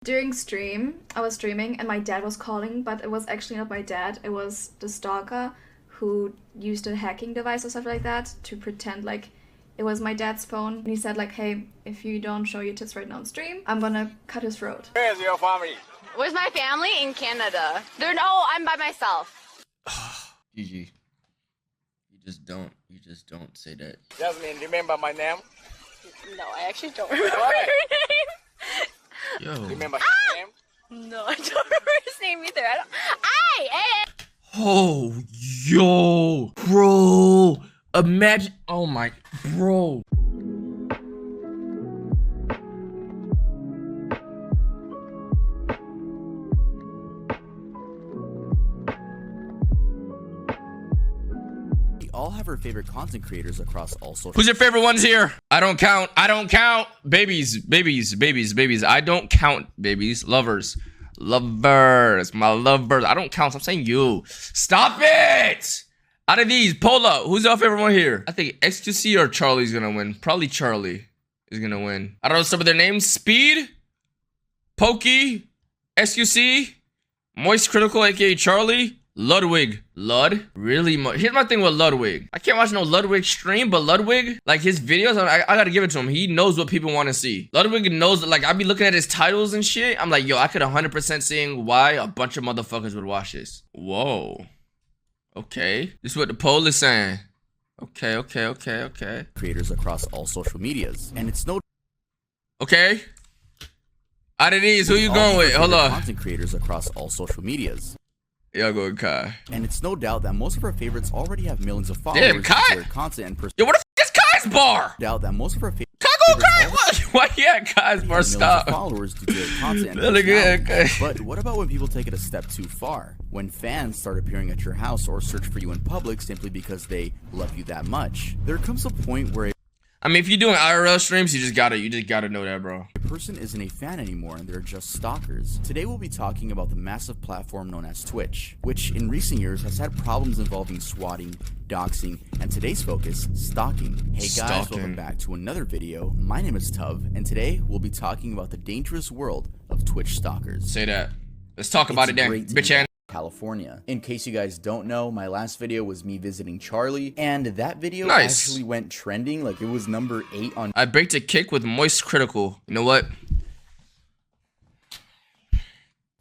During stream, I was streaming and my dad was calling, but it was actually not my dad. It was the stalker who used a hacking device or something like that to pretend like it was my dad's phone. And he said like, hey, if you don't show your tits right now on stream, I'm gonna cut his throat. Where's your family? Where's my family? In Canada. No, I'm by myself. GG. You just don't say that. Jasmine, remember my name? No, I actually don't remember your Yo. Remember his name? name. No, I don't remember his name either. Hey! Oh, yo, bro. Imagine. Oh my, bro. We all have our favorite content creators across all social. Who's your favorite ones here? I don't count. I don't count. Babies. I don't count. Babies. Lovers. My lovers. I don't count. I'm saying you. Stop it. Out of these, Pola, who's your favorite one here? I think XQC or Charlie's gonna win. Probably Charlie is gonna win. I don't know some of their names. Speed, Pokey, XQC, Moist Critical, aka Charlie, Ludwig. Lud? Really? Here's my thing with Ludwig. I can't watch no Ludwig stream, but Ludwig, like his videos, I gotta give it to him. He knows what people want to see. Ludwig knows, like, I be looking at his titles and shit. I'm like, yo, I could 100% seeing why a bunch of motherfuckers would watch this. Whoa. Okay. This is what the poll is saying. Okay. Creators across all social medias, and it's no. Okay. Out of these, who you going with? Hold on. Content creators across all social medias. Y'all go with Kai. And it's no doubt that most of our favorites already have millions of followers. Damn, Kai. Their content and Yo, what the f is Kai's bar? doubt that most of our favorites. Why yeah, Kai's bar? Stop. Followers due to their content. And Really good, okay. But what about when people take it a step too far? When fans start appearing at your house or search for you in public simply because they love you that much? There comes a point where I mean, if you're doing IRL streams, you just gotta know that, bro. a person isn't a fan anymore and they're just stalkers. Today we'll be talking about the massive platform known as Twitch, which in recent years has had problems involving swatting, doxing, and today's focus, stalking. Hey guys, welcome back to another video. My name is Tuv, and today we'll be talking about the dangerous world of Twitch stalkers. Say that. Let's talk about it then, bitch ass. California. In case you guys don't know, my last video was me visiting Charlie, and that video Nice. actually went trending. Like, it was number 8 on I baked a cake with Moist Critical. You know what?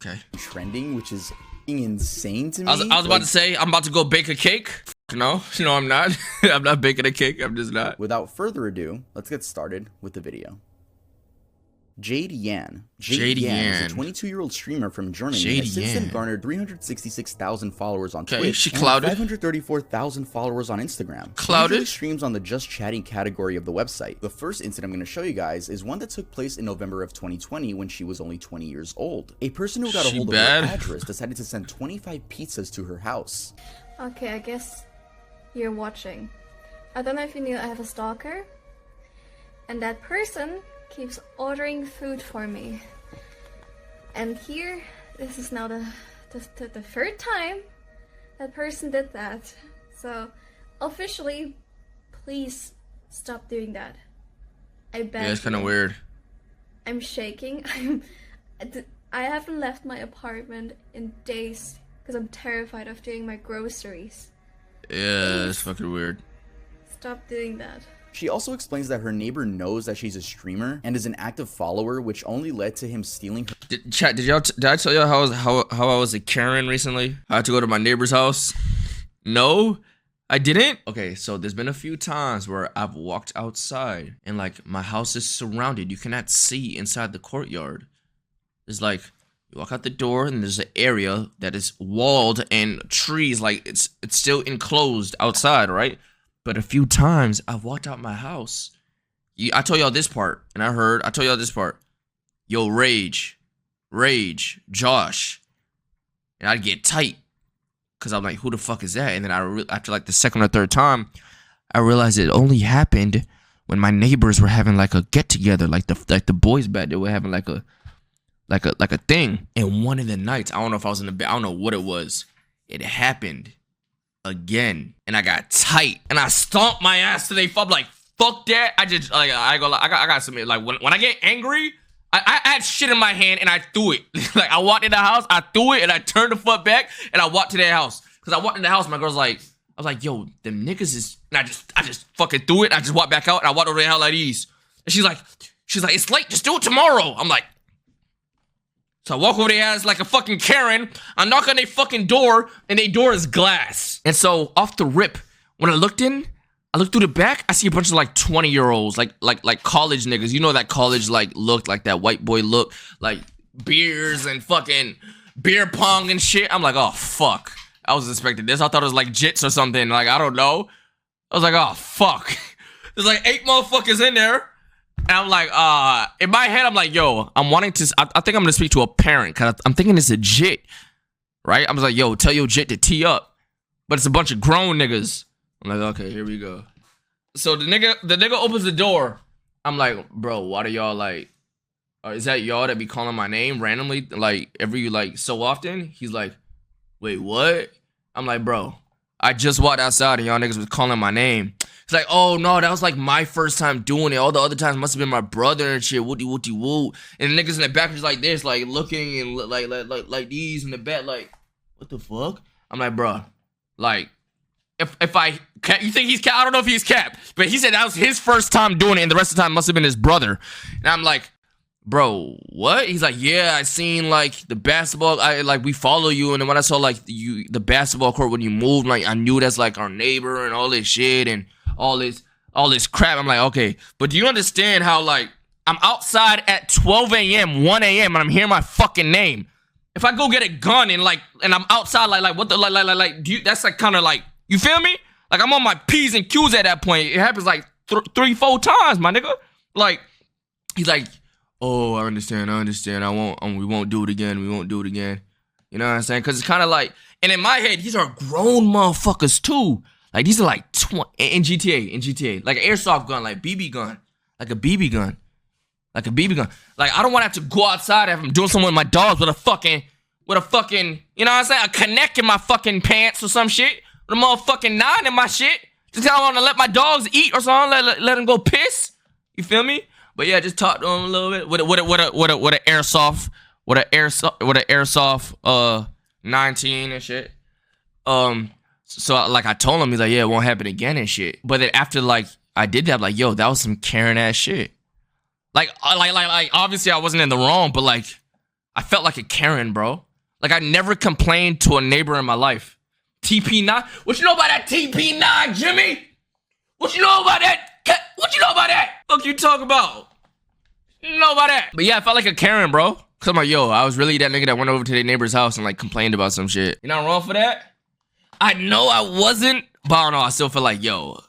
Okay. trending, which is insane to me. I was about to say, I'm about to go bake a cake. No, I'm not. I'm not baking a cake. I'm just not. Without further ado, let's get started with the video. Jadeyanh. Jadeyanh is a 22-year-old streamer from Germany that has since then garnered 366,000 followers on Twitch she and clouded. 534,000 followers on Instagram. Clouded. She usually streams on the just chatting category of the website. The first incident I'm going to show you guys is one that took place in November of 2020 when she was only 20 years old. A person who got a hold of her address decided to send 25 pizzas to her house. Okay, I guess you're watching. I don't know if you knew I have a stalker. And that person keeps ordering food for me. And here, this is now the third time that person did that. So, officially, please stop doing that. I beg Yeah, it's kind of you. weird. I'm shaking. I haven't left my apartment in days because I'm terrified of doing my groceries. Yeah, it's fucking weird. Stop doing that. She also explains that her neighbor knows that she's a streamer and is an active follower, which only led to him stealing her. Did I tell you how I was a Karen recently? I had to go to my neighbor's house. No, I didn't. Okay, so there's been a few times where I've walked outside and like my house is surrounded. You cannot see inside the courtyard. There's like you walk out the door and there's an area that is walled and trees, like it's still enclosed outside, right? But a few times I've walked out my house. I told y'all this part, and I told y'all this part. Yo, Rage, Josh. And I'd get tight. Because I'm like, who the fuck is that? And then after like the second or third time, I realized it only happened when my neighbors were having like a get together, like the boys back there were having like a thing. And one of the nights, I don't know if I was in the bed, I don't know what it was. It happened again, and I got tight, and I stomped my ass to they. I'm like, fuck that. I just like I got some like when I get angry, I had shit in my hand and I threw it. Like I walked in the house, I threw it and I turned the fuck back and I walked to their house. Cause I walked in the house, my girl's like, I was like, yo, them niggas is, and I just fucking threw it. I just walked back out and I walked over to the house like these. And she's like, it's late, just do it tomorrow. I'm like, so I walk over there as like a fucking Karen. I knock on their fucking door and their door is glass. And so off the rip, when I looked through the back, I see a bunch of like 20-year-olds, like college niggas. You know that college like look, like that white boy look, like beers and fucking beer pong and shit. I'm like, oh fuck. I was expecting this. I thought it was like jits or something. Like, I don't know. I was like, oh fuck. There's like 8 motherfuckers in there. And I'm like, in my head, I'm like, yo, I'm wanting to, I think I'm gonna speak to a parent, cause I'm thinking it's a jit, right? I was like, yo, tell your jit to tee up. But it's a bunch of grown niggas. I'm like, okay, here we go. So the nigga opens the door. I'm like, bro, why do y'all like, is that y'all that be calling my name randomly, like every like so often? He's like, wait, what? I'm like, bro, I just walked outside and y'all niggas was calling my name. It's like, oh no, that was like my first time doing it. All the other times must have been my brother and shit. Wooty wooty woo. And the niggas in the back was like this, like looking and like these in the back, like, what the fuck? I'm like, bro, like, if I, you think he's cap? I don't know if he's cap, but he said that was his first time doing it, and the rest of the time must have been his brother. And I'm like, bro, what? He's like, yeah, I seen like the basketball. I like we follow you, and then when I saw like the basketball court when you moved, like I knew that's like our neighbor and all this shit and all this crap. I'm like, okay, but do you understand how like I'm outside at 12 a.m., 1 a.m. and I'm hearing my fucking name? If I go get a gun and I'm outside like what the like do you, that's like kind of like, you feel me? Like I'm on my P's and Q's at that point. It happens like 3-4 times, my nigga. Like he's like, oh, I understand. We won't do it again. You know what I'm saying? Because it's kind of like, and in my head, these are grown motherfuckers too. Like these are like 20 in GTA, like an airsoft gun, like BB gun, like a BB gun. Like I don't want to have to go outside if I'm doing something with my dogs with a fucking, you know what I'm saying? A connect in my fucking pants or some shit. With a motherfucking 9 in my shit. Just tell I want to let my dogs eat or something. Let them go piss. You feel me? But yeah, just talk to them a little bit. With an airsoft 19 and shit. So like I told him, he's like, yeah, it won't happen again and shit. But then after like I did that, I'm like, yo, that was some Karen ass shit. Like obviously I wasn't in the wrong, but like I felt like a Karen, bro. Like I never complained to a neighbor in my life. TP9? What you know about that TP9, Jimmy? What you know about that? What you know about that? Fuck you talk about? You know about that? But yeah, I felt like a Karen, bro. Cause I'm like, yo, I was really that nigga that went over to their neighbor's house and like complained about some shit. You not wrong for that? I know I wasn't, but I don't know, I still feel like, yo.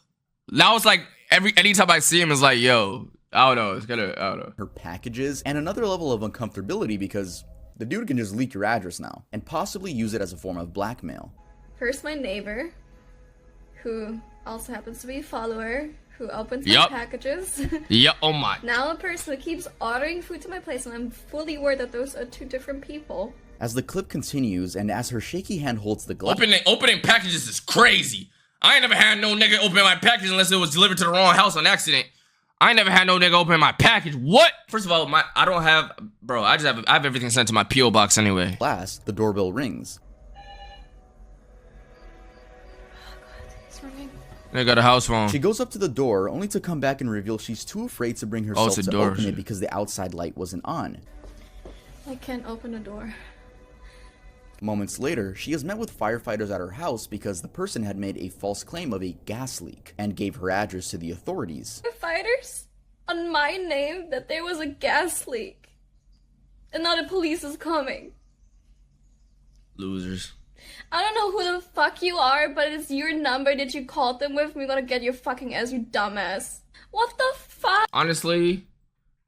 Now it's like anytime I see him, it's like, yo, I don't know, I don't know. Her packages, and another level of uncomfortability because the dude can just leak your address now and possibly use it as a form of blackmail. First, my neighbor, who also happens to be a follower, who opens my packages. Yep, oh my. Now a person who keeps ordering food to my place, and I'm fully aware that those are 2 different people. As the clip continues, and as her shaky hand holds the glass... Opening packages is crazy. I ain't never had no nigga open my package unless it was delivered to the wrong house on accident. I ain't never had no nigga open my package. What? First of all, I don't have... Bro, I have everything sent to my P.O. box anyway. Last, the doorbell rings. They got a house phone. She goes up to the door, only to come back and reveal she's too afraid to bring herself to open it because the outside light wasn't on. I can't open the door. Moments later, she is met with firefighters at her house because the person had made a false claim of a gas leak and gave her address to the authorities. Firefighters? On my name that there was a gas leak. And now the police is coming. Losers. I don't know who the fuck you are, but it's your number that you called them with. We're gonna get your fucking ass, you dumbass. What the fuck? Honestly,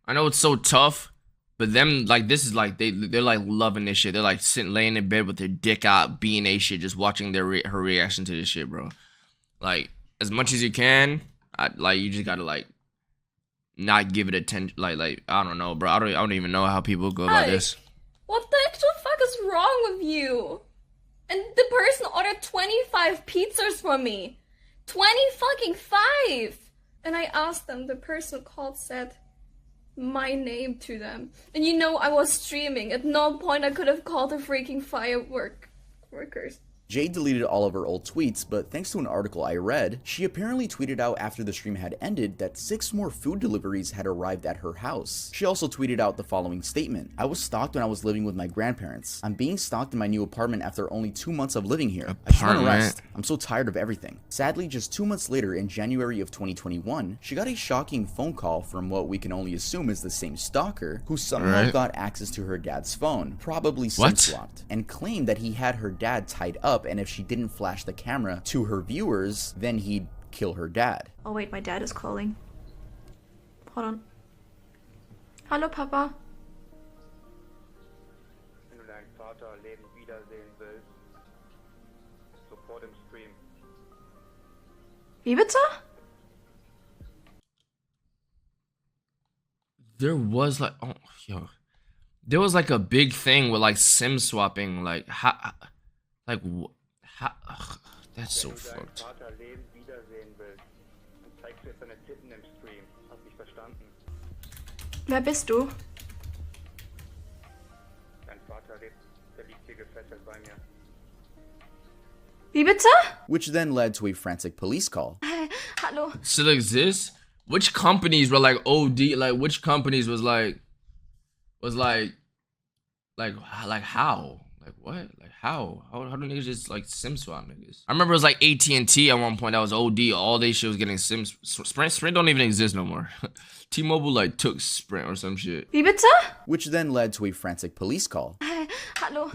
I know it's so tough, but them, like, this is like, they're like loving this shit. They're like laying in bed with their dick out, being a shit, just watching her reaction to this shit, bro. Like, as much as you can, you just gotta, like, not give it attention. Like, I don't know, bro. I don't even know how people go about this. What the actual fuck is wrong with you? And the person ordered 25 pizzas from me. 20 fucking 5! And I asked them, the person who called said, my name to them. And you know I was streaming. At no point I could have called the freaking workers. Jade deleted all of her old tweets, but thanks to an article I read, she apparently tweeted out after the stream had ended that 6 more food deliveries had arrived at her house. She also tweeted out the following statement: "I was stalked when I was living with my grandparents. I'm being stalked in my new apartment after only 2 months of living here. I just want to rest. I'm so tired of everything." Sadly, just 2 months later, in January of 2021, she got a shocking phone call from what we can only assume is the same stalker, who somehow got access to her dad's phone, probably SIM swapped, and claimed that he had her dad tied up, and if she didn't flash the camera to her viewers, then he'd kill her dad. Oh wait, my dad is calling. Hold on. Hallo Papa. Wenn du deinen Vater lebend wiedersehen willst, sofort im Stream. Wie bitte? There was like, oh, yo, there was like a big thing with like SIM swapping, like that's so fucked. Vater lebend wiedersehen willst, dann zeigst du jetzt deine Titten im Stream. Hast mich verstanden? Wer bist du? Dein Vater lebt, der liegt hier gefesselt bei mir. Wie bitte? Which then led to a frantic police call. Hallo. Still exists? Which companies were like OD? Like which companies was like how? Like what? Like how? How do niggas just like SIM swap niggas? I remember it was like AT&T at one point that was OD. All they shit was getting SIM. Sprint don't even exist no more. T-Mobile like took Sprint or some shit. Wie bitte? Which then led to a frantic police call. Hallo.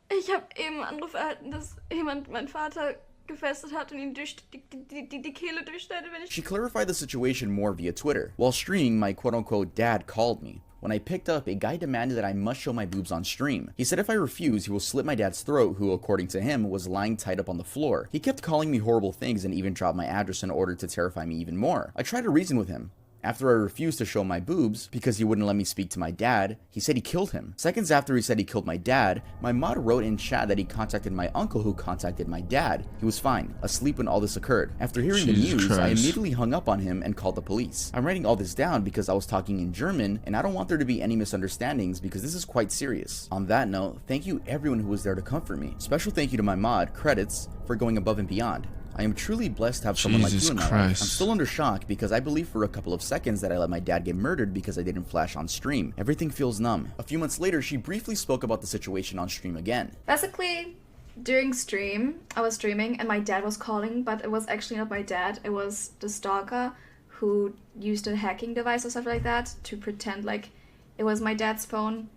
Ich habe eben einen Anruf erhalten, dass jemand meinen Vater gefesselt hat und ihn durch die Kehle durchschneidet, wenn ich... She clarified the situation more via Twitter. While streaming, my quote-unquote dad called me. When I picked up, a guy demanded that I must show my boobs on stream. He said if I refuse, he will slit my dad's throat, who, according to him, was lying tied up on the floor. He kept calling me horrible things and even dropped my address in order to terrify me even more. I tried to reason with him. After I refused to show my boobs, because he wouldn't let me speak to my dad, he said he killed him. Seconds after he said he killed my dad, my mod wrote in chat that he contacted my uncle who contacted my dad. He was fine, asleep when all this occurred. After hearing the news, I immediately hung up on him and called the police. I'm writing all this down because I was talking in German, and I don't want there to be any misunderstandings because this is quite serious. On that note, thank you everyone who was there to comfort me. Special thank you to my mod, Credits, for going above and beyond. I am truly blessed to have someone like you in my life. I'm still under shock because I believe for a couple of seconds that I let my dad get murdered because I didn't flash on stream. Everything feels numb. A few months later, she briefly spoke about the situation on stream again. Basically, during stream, I was streaming and my dad was calling, but it was actually not my dad. It was the stalker who used a hacking device or something like that to pretend like it was my dad's phone,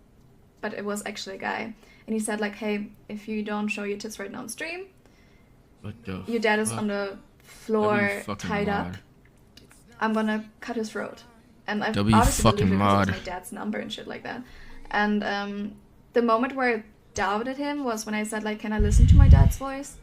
but it was actually a guy. And he said like, hey, if you don't show your tits right now on stream, your dad is on the floor tied up. I'm gonna cut his throat. And I've obviously believed it because it was my dad's number and shit like that. And the moment where I doubted him was when I said like, can I listen to my dad's voice?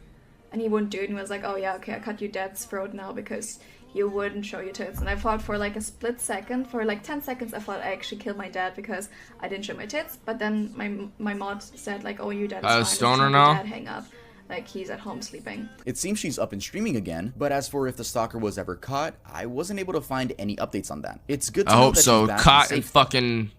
And he wouldn't do it and was like, oh yeah, okay, I cut your dad's throat now because you wouldn't show your tits. And I thought for like a split second, for like 10 seconds, I thought I actually killed my dad because I didn't show my tits. But then my mod said like, oh, your dad is fine. Stoner now? Dad, hang up. Like, he's at home sleeping. It seems she's up and streaming again, but as for if the stalker was ever caught, I wasn't able to find any updates on that. It's good to know that she's back caught and and fucking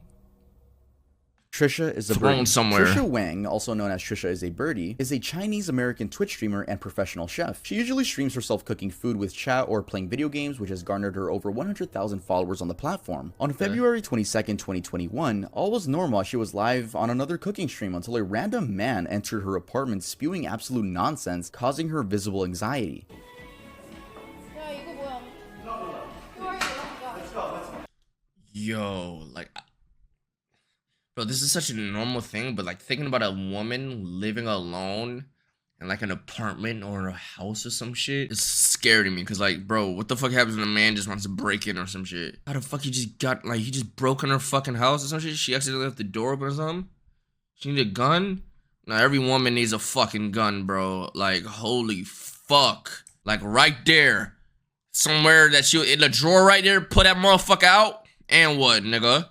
Trisha is a birdie. Somewhere. Trisha Wang, also known as Trisha is a birdie, is a Chinese-American Twitch streamer and professional chef. She usually streams herself cooking food with chat or playing video games, which has garnered her over 100,000 followers on the platform. On February 22nd, 2021, all was normal. She was live on another cooking stream until a random man entered her apartment spewing absolute nonsense, causing her visible anxiety. Yo, like, bro, this is such a normal thing, but like thinking about a woman living alone in like an apartment or a house or some shit, it's scary to me. Cause like, bro, what the fuck happens when a man just wants to break in or some shit? How the fuck he just broke in her fucking house or some shit? She accidentally left the door open or something? She need a gun? Now every woman needs a fucking gun, bro. Like, holy fuck. Like right there. Somewhere that you in the drawer right there, pull that motherfucker out. And what, nigga?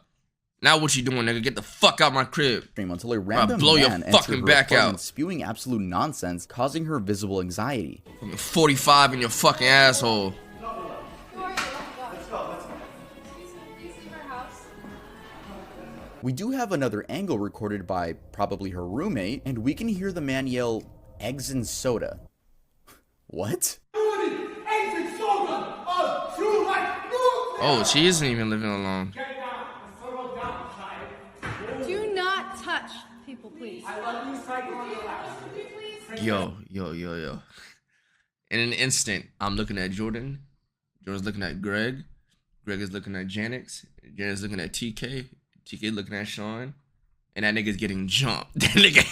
Now what you doing, nigga? Get the fuck out my crib. Until a random blow your man fucking back out, spewing absolute nonsense, causing her visible anxiety. 45 in your fucking asshole. We do have another angle recorded by probably her roommate, and we can hear the man yell, "Eggs and soda." What? Oh, she isn't even living alone. Do not touch people, please. Yo. In an instant, I'm looking at Jordan. Jordan's looking at Greg. Greg is looking at Janix. Janix looking at TK. TK looking at Sean. And that nigga's getting jumped. That nigga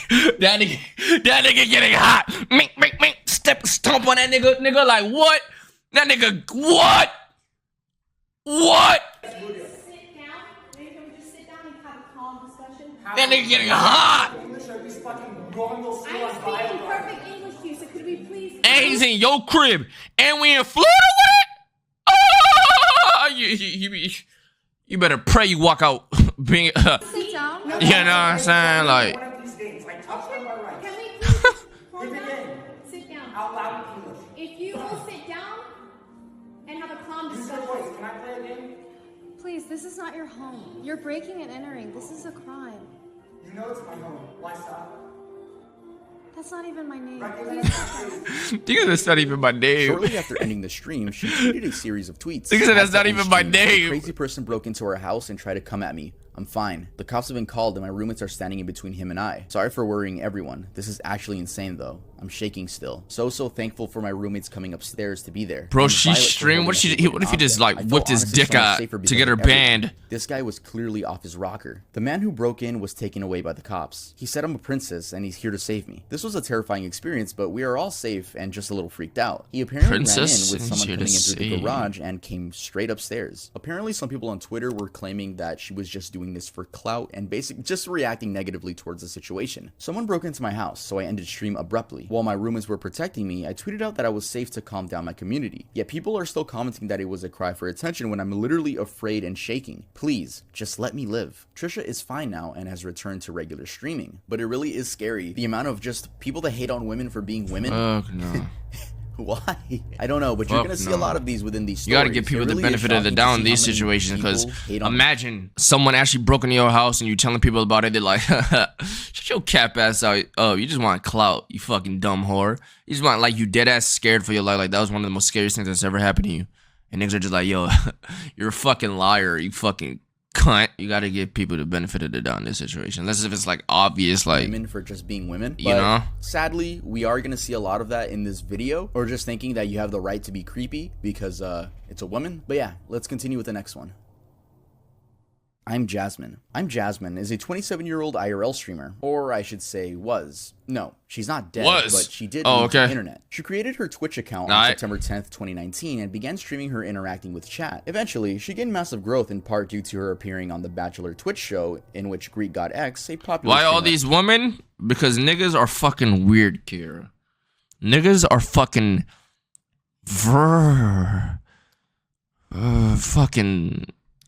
getting hot. Mink. Stomp on that nigga. Nigga like, what? That nigga, what? What? Sit down. Maybe we just sit down and have a calm discussion. That nigga getting hot. I'm speaking perfect English to you, so could we please... And he's in your crib. And we in Florida with it? Oh, you better pray you walk out being... Sit down. you know what I'm saying? Like... Can we please calm down? Sit down. Out loud in English. If you will sit down and have a calm discussion... Can I play a game? Please, this is not your home. You're breaking and entering. This is a crime. You know it's my home. Why stop? That's not even my name. Please. That's not even my name. Shortly after ending the stream, she tweeted a series of tweets. That's not even my name. A crazy person broke into her house and tried to come at me. I'm fine. The cops have been called and my roommates are standing in between him and I. Sorry for worrying everyone. This is actually insane though. I'm shaking still. So thankful for my roommates coming upstairs to be there. Bro, she streamed. What if he just like whipped his dick out to get her banned? This guy was clearly off his rocker. The man who broke in was taken away by the cops. He said I'm a princess and he's here to save me. This was a terrifying experience, but we are all safe and just a little freaked out. He apparently ran in with someone coming in through the garage and came straight upstairs. Apparently some people on Twitter were claiming that she was just doing this for clout and basically just reacting negatively towards the situation. Someone broke into my house, so I ended stream abruptly. While my roommates were protecting me, I tweeted out that I was safe to calm down my community. Yet people are still commenting that it was a cry for attention when I'm literally afraid and shaking. Please, just let me live. Trisha is fine now and has returned to regular streaming. But it really is scary, the amount of just people that hate on women for being women. Fuck no. Why? I don't know, but you're gonna see a lot of these within these stories. You gotta give people the benefit of the doubt in these situations, because imagine someone actually broke into your house and you telling people about it. They're like, shut your cap ass out. Oh, you just want clout, you fucking dumb whore. You just want, like, you dead ass scared for your life. Like, that was one of the most scariest things that's ever happened to you. And niggas are just like, yo, you're a fucking liar, you fucking cunt. You gotta give people the benefit of the doubt in this situation, unless if it's like obvious, like women for just being women. You know, sadly we are gonna see a lot of that in this video, or just thinking that you have the right to be creepy because it's a woman. But yeah, let's continue with the next one. I'm Jasmine. Jasmine is a 27-year-old IRL streamer, or I should say was. No, she's not dead, but she did leave the internet. She created her Twitch account on September 10th, 2019 and began streaming her interacting with chat. Eventually, she gained massive growth in part due to her appearing on the Bachelor Twitch show, in which Greek God X, a popular Why all these women? Because niggas are fucking weird, Kira. Niggas are fucking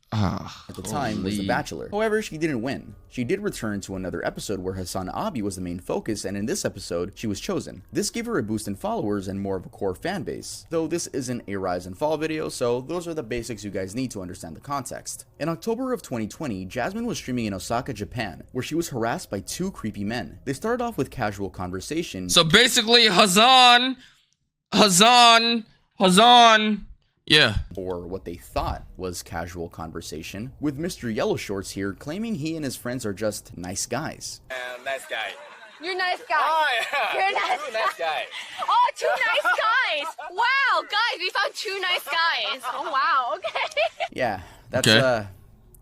at the time was The Bachelor. However, she didn't win. She did return to another episode where Hassan Abi was the main focus, and in this episode, she was chosen. This gave her a boost in followers and more of a core fan base. Though this isn't a rise and fall video, so those are the basics you guys need to understand the context. In October of 2020, Jasmine was streaming in Osaka, Japan, where she was harassed by two creepy men. They started off with casual conversation. So basically, Hassan. Yeah. Or what they thought was casual conversation, with Mr. Yellow Shorts here claiming he and his friends are just nice guys. Nice guy. You're a nice guy. Oh, yeah. You're a nice guy. Oh, two nice guys. Wow, guys, we found two nice guys. Oh, wow, okay. Yeah, that's,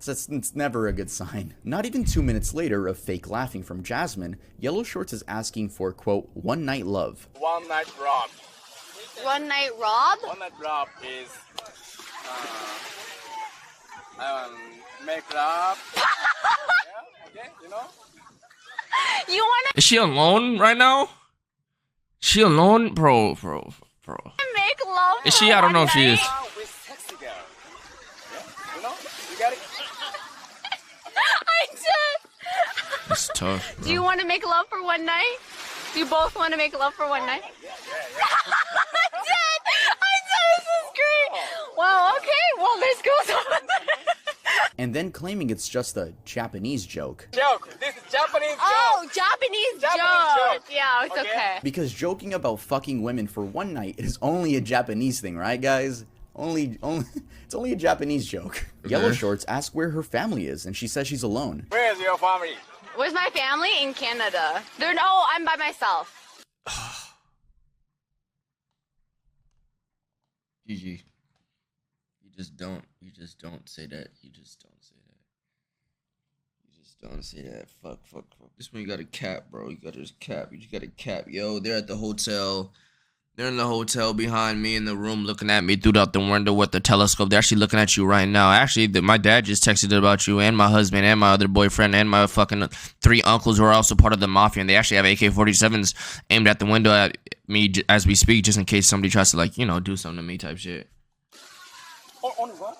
it's never a good sign. Not even 2 minutes later of fake laughing from Jasmine, Yellow Shorts is asking for, quote, one night love. One night rob. One night rob? One night rob is make love. Yeah, okay, you know. You wanna? Is she alone right now? She alone, bro. Make love? Is she? I don't know if she is. With sexy girl. Yeah, you know, you got it. I did. It's tough, bro. Do you want to make love for one night? Do you both want to make love for one night? Yeah. I did. This is great. Wow. Okay. Well, there's girls over there. and then claiming it's just a Japanese joke. Joke. This is Japanese joke. Oh, Japanese joke. Yeah, it's okay. Because joking about fucking women for one night is only a Japanese thing, right, guys? It's only a Japanese joke. Okay. Yellow Shorts asks where her family is, and she says she's alone. Where is your family? Where's my family? In Canada. Oh, I'm by myself. GG. You just don't say that. You just don't say that. You just don't say that. Fuck. This one you gotta cap, bro. You gotta just cap. You just gotta cap. Yo, they're at the hotel. They're in the hotel behind me in the room looking at me through out the window with the telescope. They're actually looking at you right now. Actually, my dad just texted about you and my husband and my other boyfriend and my fucking 3 uncles who are also part of the mafia. And they actually have AK-47s aimed at the window at me as we speak, just in case somebody tries to, like, you know, do something to me type shit. On what?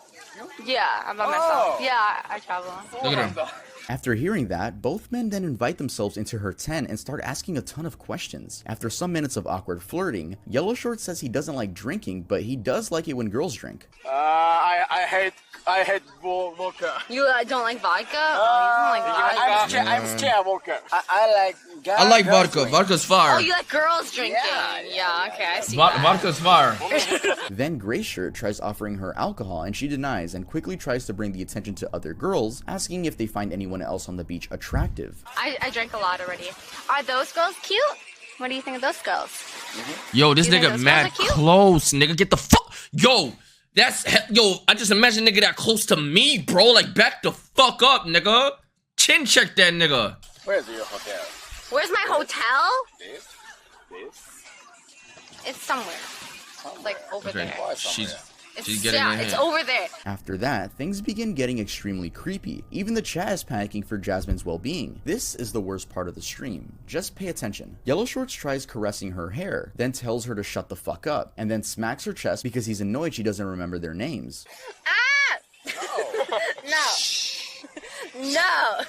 Yeah, I'm by myself. Yeah, I travel. Look at him. After hearing that, both men then invite themselves into her tent and start asking a ton of questions. After some minutes of awkward flirting, Yellow Short says he doesn't like drinking, but he does like it when girls drink. I hate vodka. You don't like vodka? Oh, you don't like vodka. I'm scared of vodka. I like vodka. Vodka's fire. Oh, you like girls drinking? Yeah, okay, I see Vodka's fire. Then Gray Shirt tries offering her alcohol and she denies and quickly tries to bring the attention to other girls, asking if they find anyone else on the beach attractive. I drank a lot already. Are those girls cute? What do you think of those girls? Yo, this You think nigga those mad girls are cute? close, nigga. Get the fuck. Yo, I just imagine nigga that close to me, bro. Like, back the fuck up, nigga. Chin check that nigga. Where's your hotel? Where's my hotel? This? It's somewhere. Like over there. She's It's, getting in it's here. over there. After that, things begin getting extremely creepy. Even the chat is panicking for Jasmine's well-being. This is the worst part of the stream. Just pay attention. Yellow Shorts tries caressing her hair, then tells her to shut the fuck up, and then smacks her chest because he's annoyed she doesn't remember their names. Ah! No. No.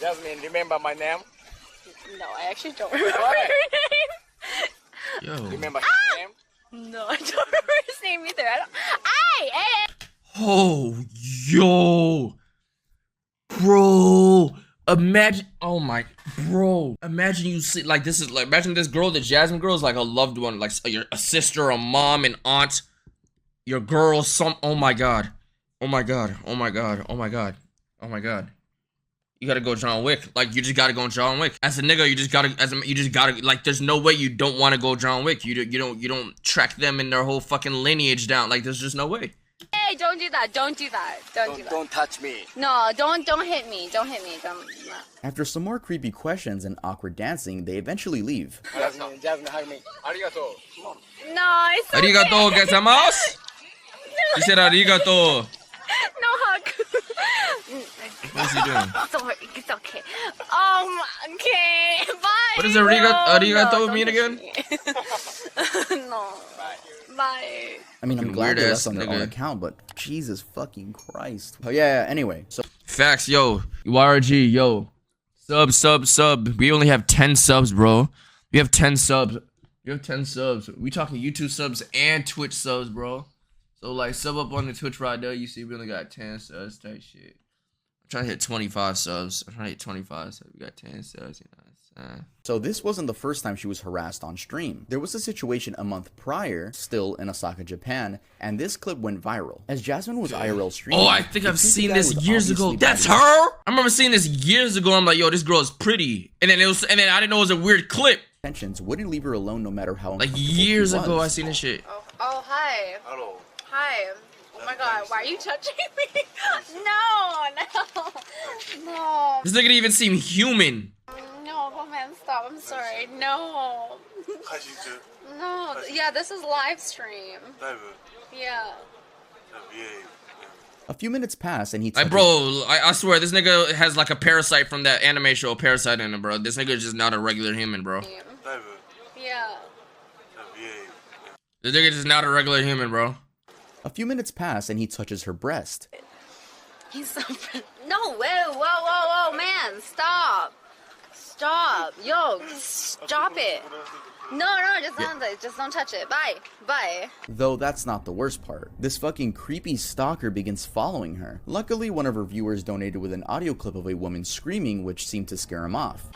Jasmine, remember my name? No, I actually don't remember your name. Yo. Remember his name? No, I don't remember his name either. I don't. Hey! Oh, yo. Bro. Imagine, imagine you see, like, this is, like, imagine this girl, the Jasmine girl is, like, a loved one, like, a sister, a mom, an aunt, your girl, oh my god. Oh my god. You gotta go John Wick. Like, you just gotta go John Wick. As a nigga, you just gotta, like, there's no way you don't want to go John Wick. You don't track them in their whole fucking lineage down. Like, there's just no way. Hey, don't do that. Don't do that. Don't touch me. No, don't hit me. Don't hit me. Don't. No. After some more creepy questions and awkward dancing, they eventually leave. Jasmine, hug me. Arigato. No, it's okay. Arigato gozaimasu. She said arigato. No hug. What's he doing? It's okay. Okay. Bye. What does arigato mean again? No. Bye. I mean, I'm Fucking glad they weird-ass left on their own nigga. account, but Jesus fucking Christ. Oh yeah, anyway, so Facts, yo. YourRAGE, yo. Sub. We only have 10 subs, bro. We have 10 subs. We have 10 subs. We talking YouTube subs and Twitch subs, bro. So, like, sub up on the Twitch right there. You see, we only got 10 subs type shit. I'm trying to hit 25 subs. I'm trying to hit 25 subs. We got 10 subs, you know. So this wasn't the first time she was harassed on stream. There was a situation a month prior, still in Osaka, Japan, and this clip went viral. As Jasmine was IRL streaming... Oh, I think I've the creepy seen guy this was years ago. obviously That's biting- her? I remember seeing this years ago. I'm like, yo, this girl is pretty. And then I didn't know it was a weird clip. Tensions wouldn't leave her alone no matter how Like, uncomfortable she years ago, I was. seen this shit. Oh, hi. Hello. Hi. Oh my god, why are you touching me? No. This nigga didn't even seem human. No, oh man, stop. I'm sorry. No. No. Yeah, this is live stream. Yeah. A few minutes pass and he... Like, bro, I swear, this nigga has like a parasite from that anime show, Parasite in him, bro. This nigga is just not a regular human, bro. Yeah. This nigga is just not a regular human, bro. A few minutes pass and he touches her breast. He's so... No, whoa, man, stop. stop. Yo, stop it. No, just don't touch it. Bye. Though that's not the worst part. This fucking creepy stalker begins following her. Luckily, one of her viewers donated with an audio clip of a woman screaming, which seemed to scare him off.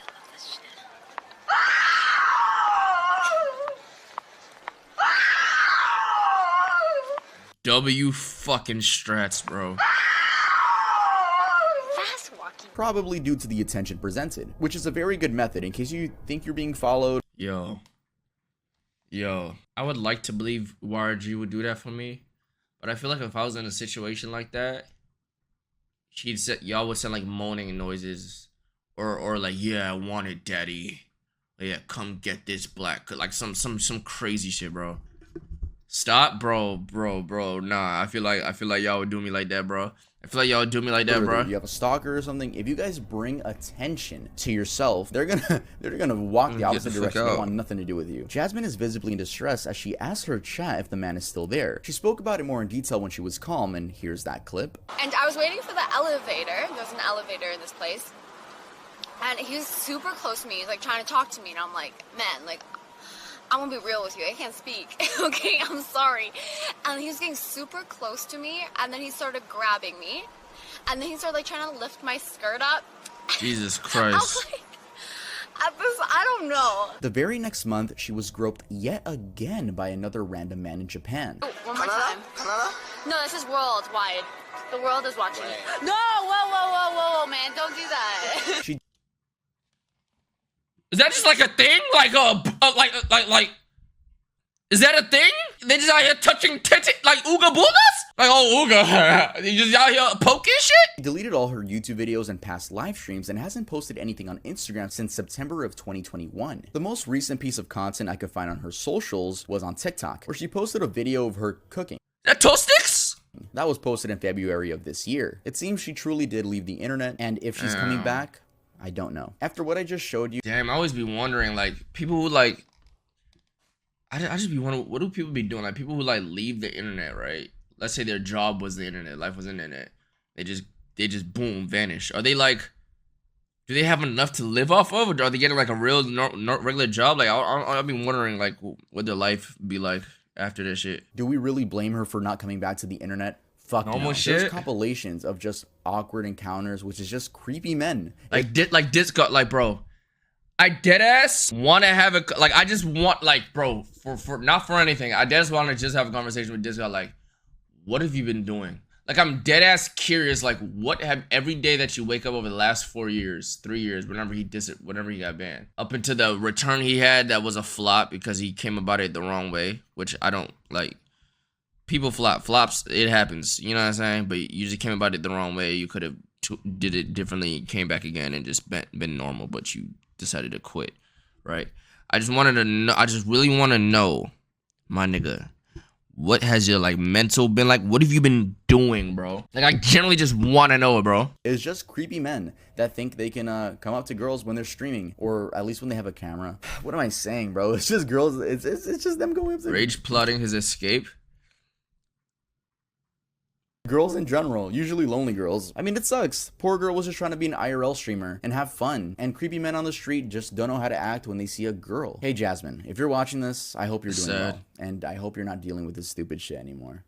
W fucking strats, bro. Fast walking. Probably due to the attention presented, which is a very good method in case you think you're being followed. Yo, I would like to believe YourRAGE would do that for me, but I feel like if I was in a situation like that, y'all would sound like moaning noises, or like, yeah, I want it, daddy. Yeah, come get this black, like some crazy shit, bro. Stop, bro. Nah, I feel like y'all would do me like that, bro. I feel like y'all would do me like that, bro. You have a stalker or something. If you guys bring attention to yourself, they're gonna walk the opposite direction. They want nothing to do with you. Jasmine is visibly in distress as she asks her chat if the man is still there. She spoke about it more in detail when she was calm, and here's that clip. And I was waiting for the elevator. There's an elevator in this place, and he was super close to me. He's like trying to talk to me, and I'm like, man, like, I'm gonna be real with you. I can't speak. Okay, I'm sorry. And he was getting super close to me, and then he started grabbing me, and then he started like trying to lift my skirt up. Jesus Christ. I was like, I don't know. The very next month, she was groped yet again by another random man in Japan. Oh, one more time. No, this is worldwide. The world is watching it. No, whoa, man, don't do that. She Is that just like a thing? Like is that a thing? They just out here touching titty, like ooga boogas? Like, oh, ooga. You just out here poking shit? deleted all her YouTube videos and past live streams and hasn't posted anything on Instagram since September of 2021. The most recent piece of content I could find on her socials was on TikTok, where she posted a video of her cooking. That toast sticks? That was posted in February of this year. It seems she truly did leave the internet, and if she's coming back, I don't know. After what I just showed you. Damn, I always be wondering, like, people who, like, I just be wondering, what do people be doing? Like, people who, like, leave the internet, right? Let's say their job was the internet, life was the internet. They just boom, vanish. Are they, like, do they have enough to live off of? Or are they getting, like, a real, regular job? Like, I'll be wondering, like, what their life be like after this shit. Do we really blame her for not coming back to the internet? Fuck no. There's compilations of just awkward encounters, which is just creepy men. Like this got, like, bro, I deadass want to have a, like, I just want, like, bro, for not for anything, I deadass want to just have a conversation with this guy, like, what have you been doing? Like, I'm deadass curious, like, what have, every day that you wake up over the last 4 years, 3 years, whenever he got banned, up into the return he had, that was a flop because he came about it the wrong way, which I don't, like, people flops, it happens, you know what I'm saying? But you just came about it the wrong way. You could have did it differently, came back again and just been normal, but you decided to quit, right? I just wanted to know, I just really want to know, my nigga, what has your, like, mental been like? What have you been doing, bro? Like, I generally just want to know it, bro. It's just creepy men that think they can come up to girls when they're streaming, or at least when they have a camera. What am I saying, bro? It's just girls, it's just them going up to Rage plotting his escape. Girls in general, usually lonely girls. I mean, it sucks. Poor girl was just trying to be an IRL streamer and have fun. And creepy men on the street just don't know how to act when they see a girl. Hey, Jasmine, if you're watching this, I hope you're doing well. And I hope you're not dealing with this stupid shit anymore.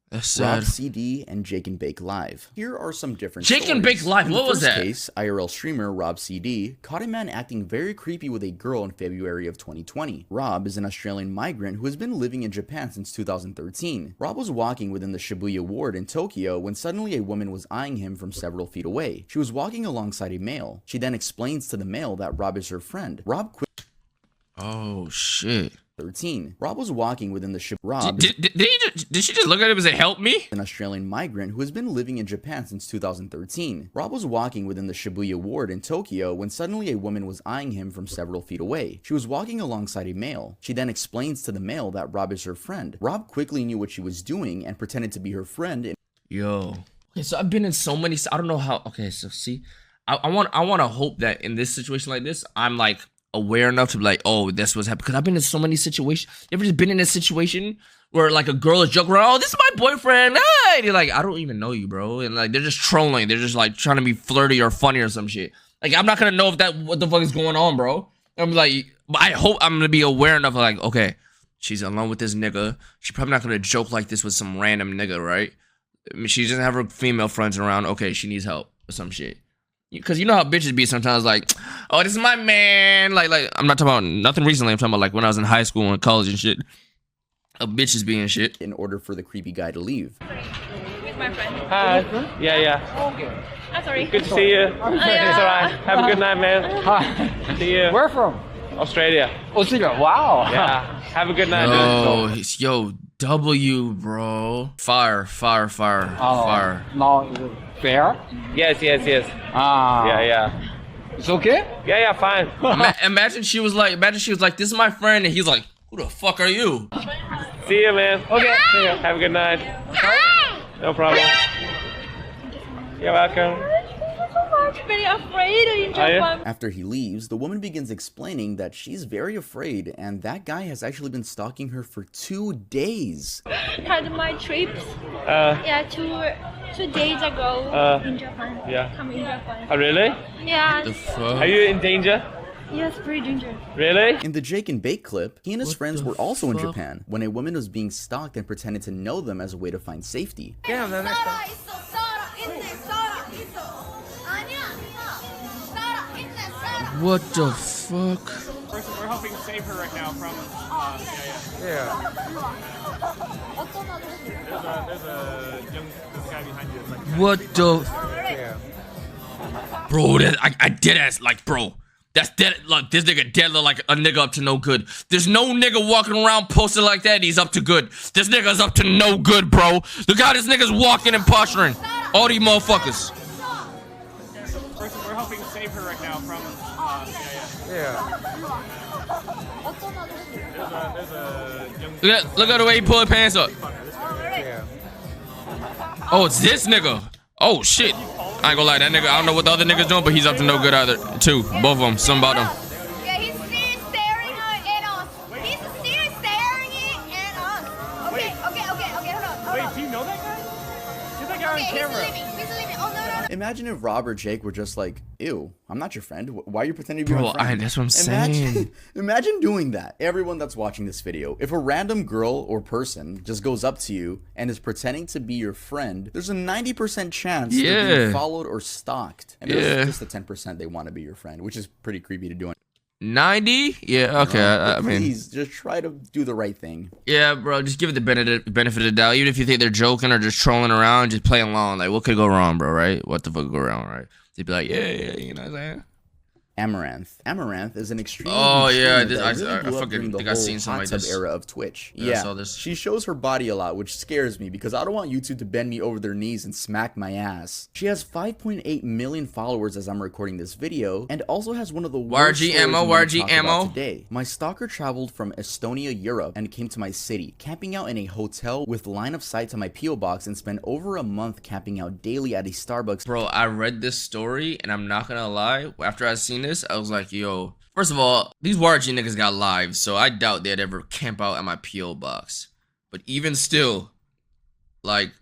That's sad. Rob CD and Jake and Bake Live. Here are some different Jake and Bake Live, what was that? In the first case, IRL streamer Rob CD caught a man acting very creepy with a girl in February of 2020. Rob is an Australian migrant who has been living in Japan since 2013. Rob was walking within the Shibuya ward in Tokyo when suddenly a woman was eyeing him from several feet away. She was walking alongside a male. She then explains to the male that Rob is her friend. Rob quit. Oh, shit. 13. Rob was walking within the ship. Rob did she just look at him and say, help me? An Australian migrant who has been living in Japan since 2013. Rob was walking within the Shibuya ward in Tokyo when suddenly a woman was eyeing him from several feet away. She was walking alongside a male. She then explains to the male that Rob is her friend. Rob quickly knew what she was doing and pretended to be her friend. Yo. Okay, so I've been in so many, I don't know how, okay, so see, I want to hope that in this situation like this, I'm, like, aware enough to be like, oh, that's what's happening. Because I've been in so many situations. You ever just been in a situation where, like, a girl is joking around, oh, this is my boyfriend, hey! And you're like, I don't even know you, bro. And, like, they're just trolling. They're just, like, trying to be flirty or funny or some shit. Like, I'm not gonna know if that what the fuck is going on, bro. I'm like, I hope I'm gonna be aware enough of like, okay, she's alone with this nigga. She's probably not gonna joke like this with some random nigga, right? I mean, she doesn't have her female friends around. Okay, she needs help or some shit. Cause you know how bitches be sometimes, like, oh, this is my man. Like I'm not talking about nothing recently. I'm talking about like when I was in high school and college and shit. Bitches being shit. In order for the creepy guy to leave. With my friend. Hi. Yeah. Okay. I'm sorry. Good to see you. It's alright. Have a good night, man. Hi. See you. Where from? Australia. Australia. Wow. Yeah. Have a good night, Yo, man. yo, W, bro. Fire. Now is it fair? Yes. Ah. Yeah. It's okay? Yeah, fine. Imagine she was like, this is my friend, and he's like, who the fuck are you? See you, man. Okay. See you. Have a good night. No problem. You're welcome. Very afraid in Japan. After he leaves, the woman begins explaining that she's very afraid and that guy has actually been stalking her for 2 days. Had my trips. 2 days ago in Japan. Yeah. Come in Japan. Oh, really? Yeah. The fuck? Are you in danger? Yes, pretty dangerous. Really? In the Jake and Bake clip, he and his What friends the were also in fuck? Japan when a woman was being stalked and pretended to know them as a way to find safety. What the fuck? We're helping save her right now from. Yeah. There's a guy behind you. It's like, What the? Yeah. Bro, I dead ass like, bro. That's dead. Like this nigga dead look like a nigga up to no good. There's no nigga walking around posted like that. He's up to good. This nigga's up to no good, bro. Look how this nigga's walking and posturing. All these motherfuckers. we're helping save her right now from. Yeah. Look at the way he pulled his pants up. Yeah. Oh, it's this nigga. Oh shit. I ain't gonna lie, that nigga, I don't know what the other nigga's doing, but he's up to no good either. Too. Both of them. Something about them. Yeah, he's still staring at us. He's still staring at us. Okay, hold on. Wait, do you know that guy? See that guy on camera? He's leaving. Oh, no. Imagine if Rob or Jake were just like, ew, I'm not your friend. Why are you pretending to be my Bro, friend? that's what I'm saying. Imagine doing that. Everyone that's watching this video, if a random girl or person just goes up to you and is pretending to be your friend, there's a 90% chance they're being followed or stalked. And there's just a 10% they want to be your friend, which is pretty creepy to do. 90? Yeah, okay. I mean, please, just try to do the right thing. yeah, bro, just give it the benefit of the doubt. Even if you think they're joking or just trolling around, just play along. Like, what could go wrong, bro, right? What the fuck could go wrong, right? They'd be like, yeah, you know what I'm saying? Amouranth. Amouranth is an extreme. Oh, yeah, I fucking think I've seen something like this. Era of Twitch. Yeah, I saw this. She shows her body a lot, which scares me because I don't want YouTube to bend me over their knees and smack my ass. She has 5.8 million followers as I'm recording this video, and also has one of the worst YG stories ammo, I'm gonna YG talk ammo. about today. My stalker traveled from Estonia, Europe, and came to my city, camping out in a hotel with line of sight to my PO box, and spent over a month camping out daily at a Starbucks. Bro, I read this story, and I'm not gonna lie. After I seen this, I was like, yo, first of all, these YG niggas got lives, so I doubt they'd ever camp out at my PO box. But even still, like,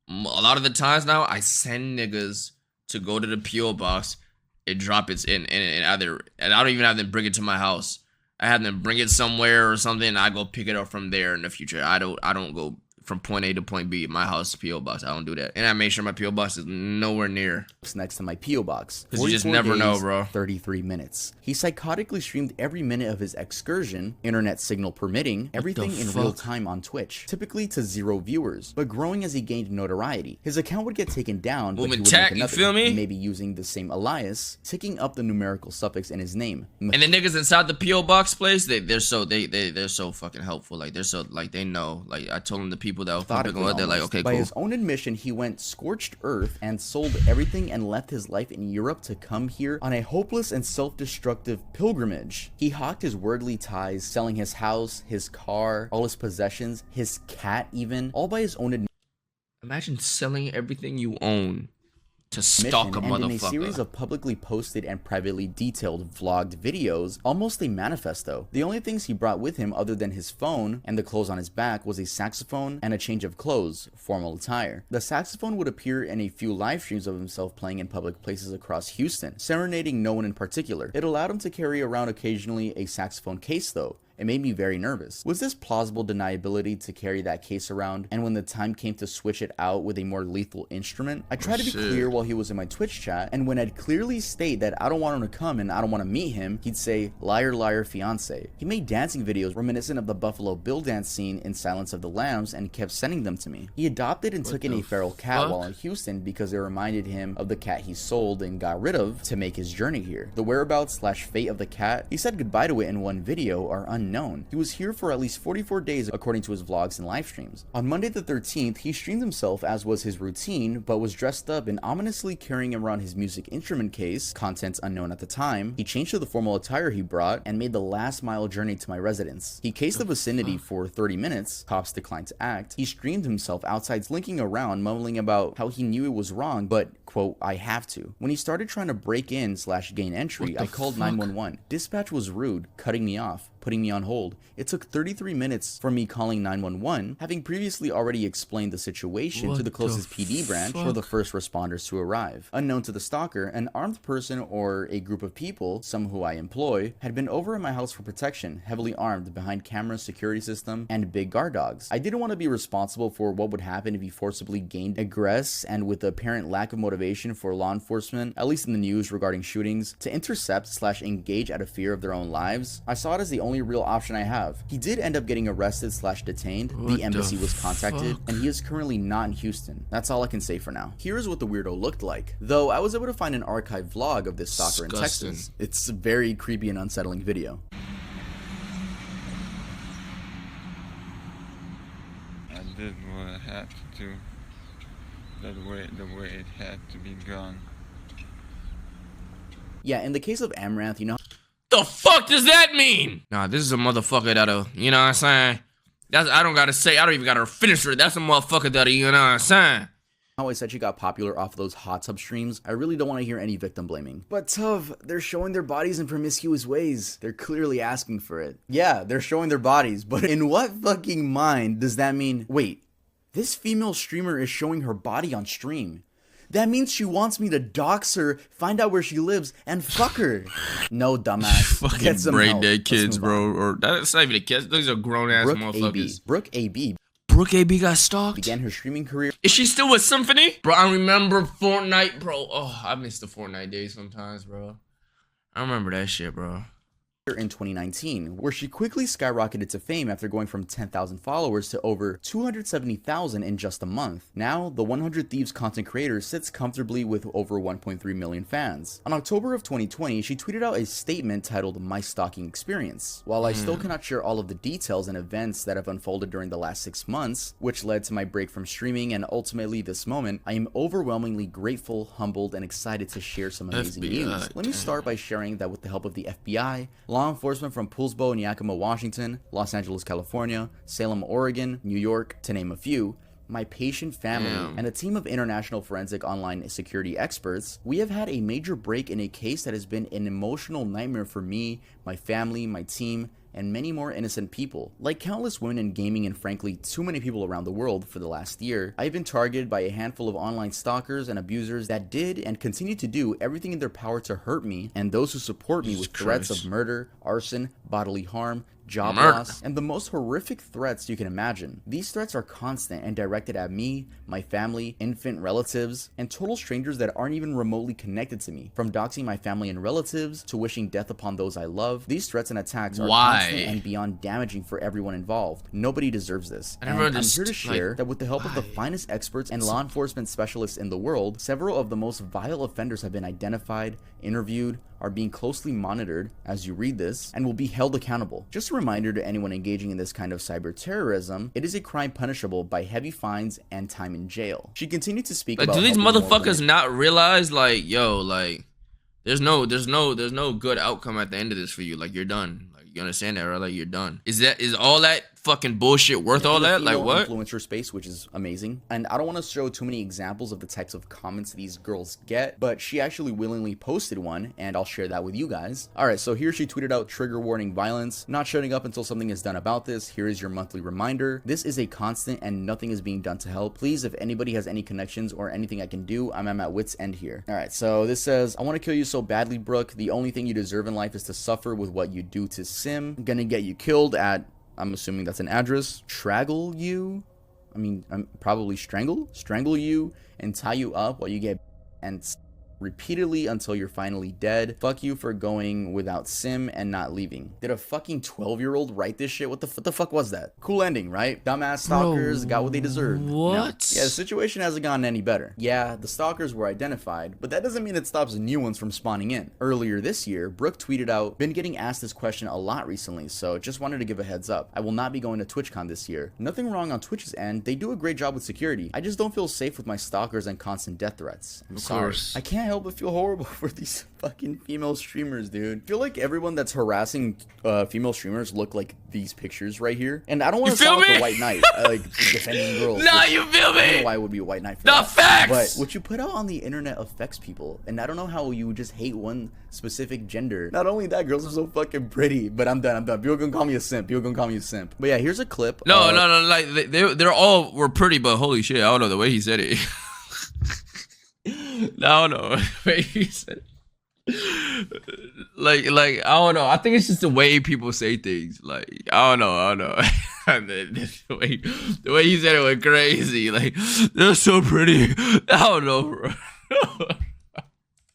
a lot of the times now, I send niggas to go to the PO box and drop it in either, and I don't even have them bring it to my house. I have them bring it somewhere or something, and I go pick it up from there in the future. I don't go from point A to point B, my house PO box. I don't do that, and I make sure my PO box is nowhere near. Next to my PO box. Because you just 44 never know, days, bro. 33 minutes. He psychotically streamed every minute of his excursion, internet signal permitting, everything in real time on Twitch, typically to 0 viewers, but growing as he gained notoriety. His account would get taken down, but he would make you another, feel me? maybe using the same alias, ticking up the numerical suffix in his name. And the niggas inside the PO box place, they're so fucking helpful. Like, they're so, like, they know. Like, I told them the people that were fucking with, they're like, okay, By cool. his own admission, he went scorched earth and sold everything and left his life in Europe to come here on a hopeless and self-destructive pilgrimage. He hawked his worldly ties, selling his house, his car, all his possessions, his cat even, all by his own admission. Imagine selling everything you own to stalk a and in a motherfucker. series of publicly posted and privately detailed vlogged videos, almost a manifesto. The only things he brought with him other than his phone and the clothes on his back was a saxophone and a change of clothes, formal attire. The saxophone would appear in a few live streams of himself playing in public places across Houston, serenading no one in particular. It allowed him to carry around occasionally a saxophone case though. It made me very nervous. Was this plausible deniability to carry that case around, and when the time came to switch it out with a more lethal instrument? I tried to be clear while he was in my Twitch chat, and when I'd clearly state that I don't want him to come and I don't want to meet him, he'd say, liar, liar, fiance. He made dancing videos reminiscent of the Buffalo Bill dance scene in Silence of the Lambs and kept sending them to me. He adopted and took in a feral cat while in Houston because it reminded him of the cat he sold and got rid of to make his journey here. The whereabouts / fate of the cat, he said goodbye to it in one video, are unknown. He was here for at least 44 days according to his vlogs and live streams. On Monday the 13th, he streamed himself as was his routine, but was dressed up and ominously carrying around his music instrument case, contents unknown at the time. He changed to the formal attire he brought and made the last mile journey to my residence. He cased the vicinity for 30 minutes, cops declined to act. He streamed himself outside slinking around, mumbling about how he knew it was wrong, but, quote, I have to. When he started trying to break in / gain entry, I called 911. Dispatch was rude, cutting me off, putting me on hold. It took 33 minutes from me calling 911, having previously already explained the situation to the closest PD branch for the first responders to arrive. Unknown to the stalker, an armed person or a group of people, some who I employ, had been over at my house for protection, heavily armed behind camera, security system, and big guard dogs. I didn't want to be responsible for what would happen if he forcibly gained egress, and with the apparent lack of motivation for law enforcement, at least in the news regarding shootings, to intercept / engage out of fear of their own lives, I saw it as the only real option I have. He did end up getting arrested / detained. The embassy was contacted, and he is currently not in Houston. That's all I can say for now. Here's what the weirdo looked like, though I was able to find an archived vlog of this stalker in Texas. It's a very creepy and unsettling video. I did what I had to do, the way it had to be done. Yeah, in the case of Amouranth, you know, The fuck does that mean? Nah, this is a motherfucker that'll, you know what I'm saying? That's, I don't gotta say, I don't even gotta finish her. That's a motherfucker that'll, you know what I'm saying? how I said she got popular off of those hot tub streams. I really don't want to hear any victim blaming. But Tov, they're showing their bodies in promiscuous ways. They're clearly asking for it. Yeah, they're showing their bodies, but in what fucking mind does that mean, wait, this female streamer is showing her body on stream? That means she wants me to dox her, find out where she lives, and fuck her. No, dumbass. Fucking brain dead kids, bro. Or that's not even a kid. Those are grown ass motherfuckers. BrookeAB. BrookeAB got stalked. Began her streaming career. Is she still with Symphony? Bro, I remember Fortnite, bro. Oh, I miss the Fortnite days sometimes, bro. I remember that shit, bro. In 2019, where she quickly skyrocketed to fame after going from 10,000 followers to over 270,000 in just a month. Now, the 100 Thieves content creator sits comfortably with over 1.3 million fans. On October of 2020, she tweeted out a statement titled "My Stalking Experience." While I still cannot share all of the details and events that have unfolded during the last 6 months, which led to my break from streaming and ultimately this moment, I am overwhelmingly grateful, humbled, and excited to share some amazing news. Let me start by sharing that with the help of the FBI, law enforcement from Poolsbo and Yakima, Washington, Los Angeles, California, Salem, Oregon, New York, to name a few, my patient family, and a team of international forensic online security experts, we have had a major break in a case that has been an emotional nightmare for me, my family, my team, and many more innocent people. Like countless women in gaming and frankly too many people around the world for the last year, I have been targeted by a handful of online stalkers and abusers that did and continue to do everything in their power to hurt me and those who support me with threats of murder, arson, bodily harm, job loss, and the most horrific threats you can imagine. These threats are constant and directed at me, my family, infant relatives, and total strangers that aren't even remotely connected to me. From doxing my family and relatives to wishing death upon those I love, these threats and attacks are constant and beyond damaging for everyone involved. Nobody deserves this. And I'm here to share that with the help of the finest experts and law enforcement specialists in the world, several of the most vile offenders have been identified, interviewed, are being closely monitored as you read this, and will be held accountable. Just a reminder to anyone engaging in this kind of cyber terrorism, it is a crime punishable by heavy fines and time in jail. She continued to speak about— do these motherfuckers not realize, like, yo, like, there's no good outcome at the end of this for you. Like, you're done. Like, You understand that, right? Like, you're done. Is all that fucking bullshit worth all that? Like, what? Influencer space, which is amazing. And I don't want to show too many examples of the types of comments these girls get, but she actually willingly posted one, and I'll share that with you guys. All right, so here she tweeted out, trigger warning violence, not shutting up until something is done about this. Here is your monthly reminder. This is a constant and nothing is being done to help. Please, if anybody has any connections or anything I can do, I'm at wit's end here. All right, so this says, I want to kill you so badly, Brooke. The only thing you deserve in life is to suffer with what you do to Sim. I'm gonna get you killed at, I'm assuming that's an address. Strangle you? I mean, probably strangle you and tie you up while you get and repeatedly until you're finally dead. Fuck you for going without Sim and not leaving. Did a fucking 12-year-old write this shit? What the fuck was that? Cool ending, right? Dumbass stalkers got what they deserved. What? No. Yeah, the situation hasn't gotten any better. Yeah, the stalkers were identified, but that doesn't mean it stops new ones from spawning in. Earlier this year, Brooke tweeted out, been getting asked this question a lot recently, so just wanted to give a heads up. I will not be going to TwitchCon this year. Nothing wrong on Twitch's end. They do a great job with security. I just don't feel safe with my stalkers and constant death threats. I'm sorry. I can't help but feel horrible for these fucking female streamers, dude. I feel like everyone that's harassing female streamers look like these pictures right here. And I don't want to sound like a white knight, like defending girls. Nah, you feel me? I don't know why it would be a white knight for the facts. But what you put out on the internet affects people. And I don't know how you would just hate one specific gender. Not only that, girls are so fucking pretty. But I'm done. People gonna call me a simp. But yeah, here's a clip. No. Like they're all were pretty, but holy shit, I don't know the way he said it. No, the way he said it. Like I don't know. I think it's just the way people say things. Like I don't know. the way he said it was crazy. Like they're so pretty. I don't know, bro.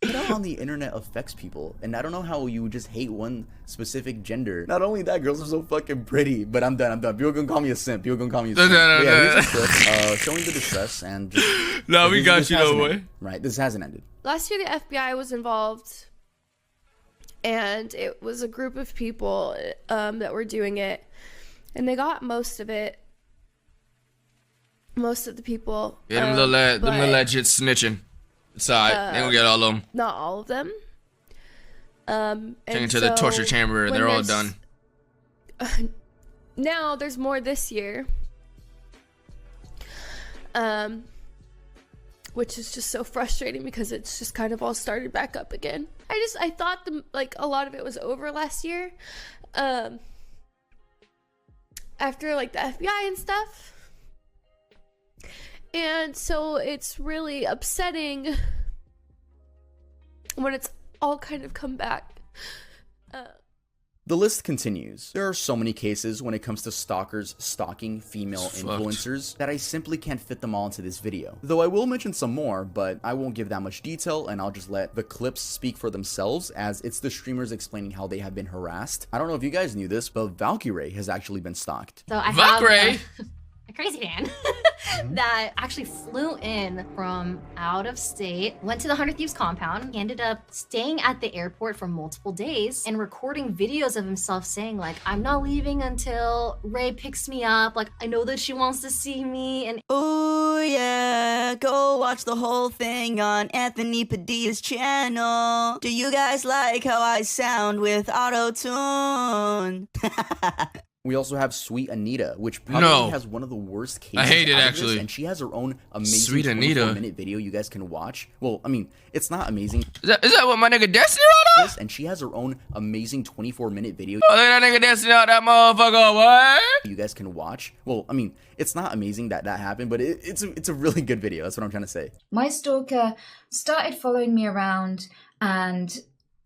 Put out on the internet affects people, and I don't know how you would just hate one specific gender. Not only that, girls are so fucking pretty. But I'm done. People gonna call me a simp. No. Yeah, here's a clip, showing the distress and just, no, we got you no way. Right, this hasn't ended. Last year, the FBI was involved, and it was a group of people that were doing it, and they got most of it. Most of the people. Yeah, them little legit snitching. Sorry, they gonna get all of them. Not all of them. Taken to the torture chamber. They're all done. Now there's more this year. Which is just so frustrating because it's just kind of all started back up again. I thought a lot of it was over last year. After like the FBI and stuff. And so it's really upsetting when it's all kind of come back. The list continues. There are so many cases when it comes to stalkers stalking female influencers that I simply can't fit them all into this video. Though I will mention some more, but I won't give that much detail and I'll just let the clips speak for themselves as it's the streamers explaining how they have been harassed. I don't know if you guys knew this, but Valkyrae has actually been stalked. So I have a crazy fan that actually flew in from out of state, went to the 100 Thieves compound. He ended up staying at the airport for multiple days and recording videos of himself saying like, I'm not leaving until Ray picks me up. Like, I know that she wants to see me. And oh yeah, go watch the whole thing on Anthony Padilla's channel. Do you guys like how I sound with auto-tune? We also have Sweet Anita, which probably has one of the worst cases. I hate it actually. And she has her own amazing 24-minute video you guys can watch. Well, I mean, it's not amazing. Is that what my nigga Destiny right now? And she has her own amazing 24-minute video. Oh, that nigga Destiny out that motherfucker, what? You guys can watch. Well, I mean, it's not amazing that happened, but it's a really good video. That's what I'm trying to say. My stalker started following me around and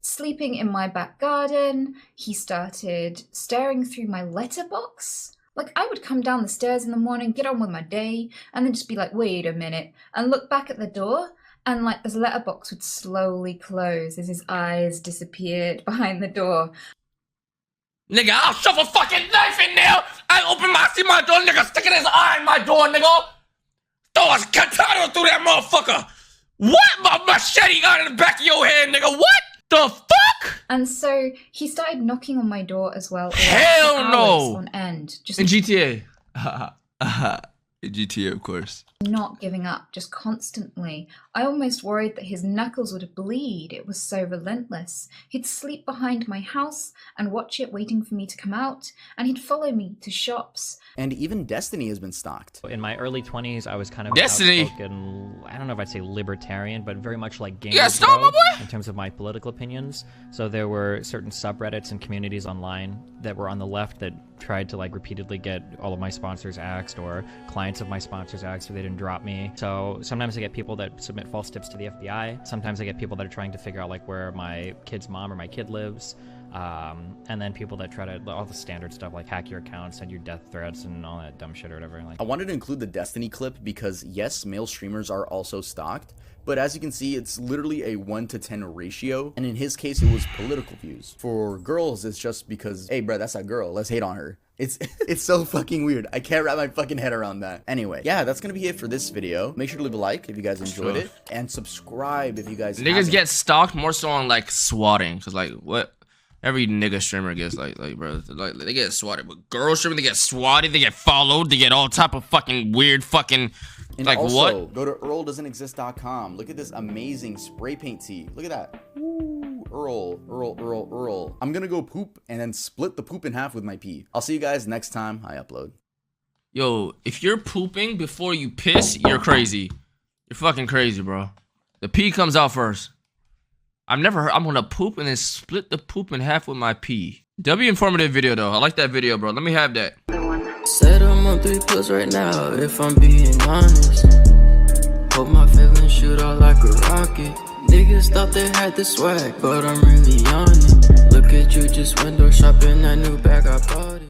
sleeping in my back garden. He started staring through my letterbox. Like, I would come down the stairs in the morning, get on with my day, and then just be like, wait a minute, and look back at the door, and like this letterbox would slowly close as his eyes disappeared behind the door. Nigga, I'll shove a fucking knife in there. I see my door, nigga, sticking his eye in my door, nigga. Throw a katana through that motherfucker. What? My machete out in the back of your head, nigga. What the fuck? And so he started knocking on my door as well. Hell no. On end. Just in GTA. GTA, of course. Not giving up, just constantly. I almost worried that his knuckles would bleed. It was so relentless. He'd sleep behind my house and watch it waiting for me to come out, and he'd follow me to shops. And even Destiny has been stalked. In my early 20s, I was kind of Destiny. outspoken, I don't know if I'd say libertarian, but very much like Game Yeah, stop, my boy! in terms of my political opinions. So there were certain subreddits and communities online that were on the left that tried to like repeatedly get all of my sponsors axed, or clients of my sponsors axed so they didn't drop me. So sometimes I get people that submit false tips to the FBI. Sometimes I get people that are trying to figure out like where my kid's mom or my kid lives. And then people that try to, all the standard stuff like hack your account, send you death threats and all that dumb shit or whatever. Like, I wanted to include the Destiny clip because yes, male streamers are also stalked, but as you can see, it's literally a 1-to-10 ratio, and in his case, it was political views. For girls, it's just because, hey, bro, that's a girl, let's hate on her. It's so fucking weird. I can't wrap my fucking head around that. Anyway, yeah, that's gonna be it for this video. Make sure to leave a like if you guys enjoyed it, and subscribe if you guys Niggas get stalked more so on like swatting, cause like what? Every nigga streamer gets like bro, like they get swatted. But girl streamer, they get swatted, they get followed, they get all type of fucking weird fucking and like also, what? Go to earldoesn'texist.com. Look at this amazing spray paint tee. Look at that. Ooh, Earl. I'm gonna go poop and then split the poop in half with my pee. I'll see you guys next time I upload. Yo, if you're pooping before you piss, you're crazy. You're fucking crazy, bro. The pee comes out first. I've never heard. I'm gonna poop and then split the poop in half with my pee. W informative video though. I like that video, bro. Let me have that. Said I'm on 3 pills right now, if I'm being honest. Hope my feelings shoot out like a rocket. Niggas thought they had the swag, but I'm really on it. Look at you just window shopping that new bag I bought it.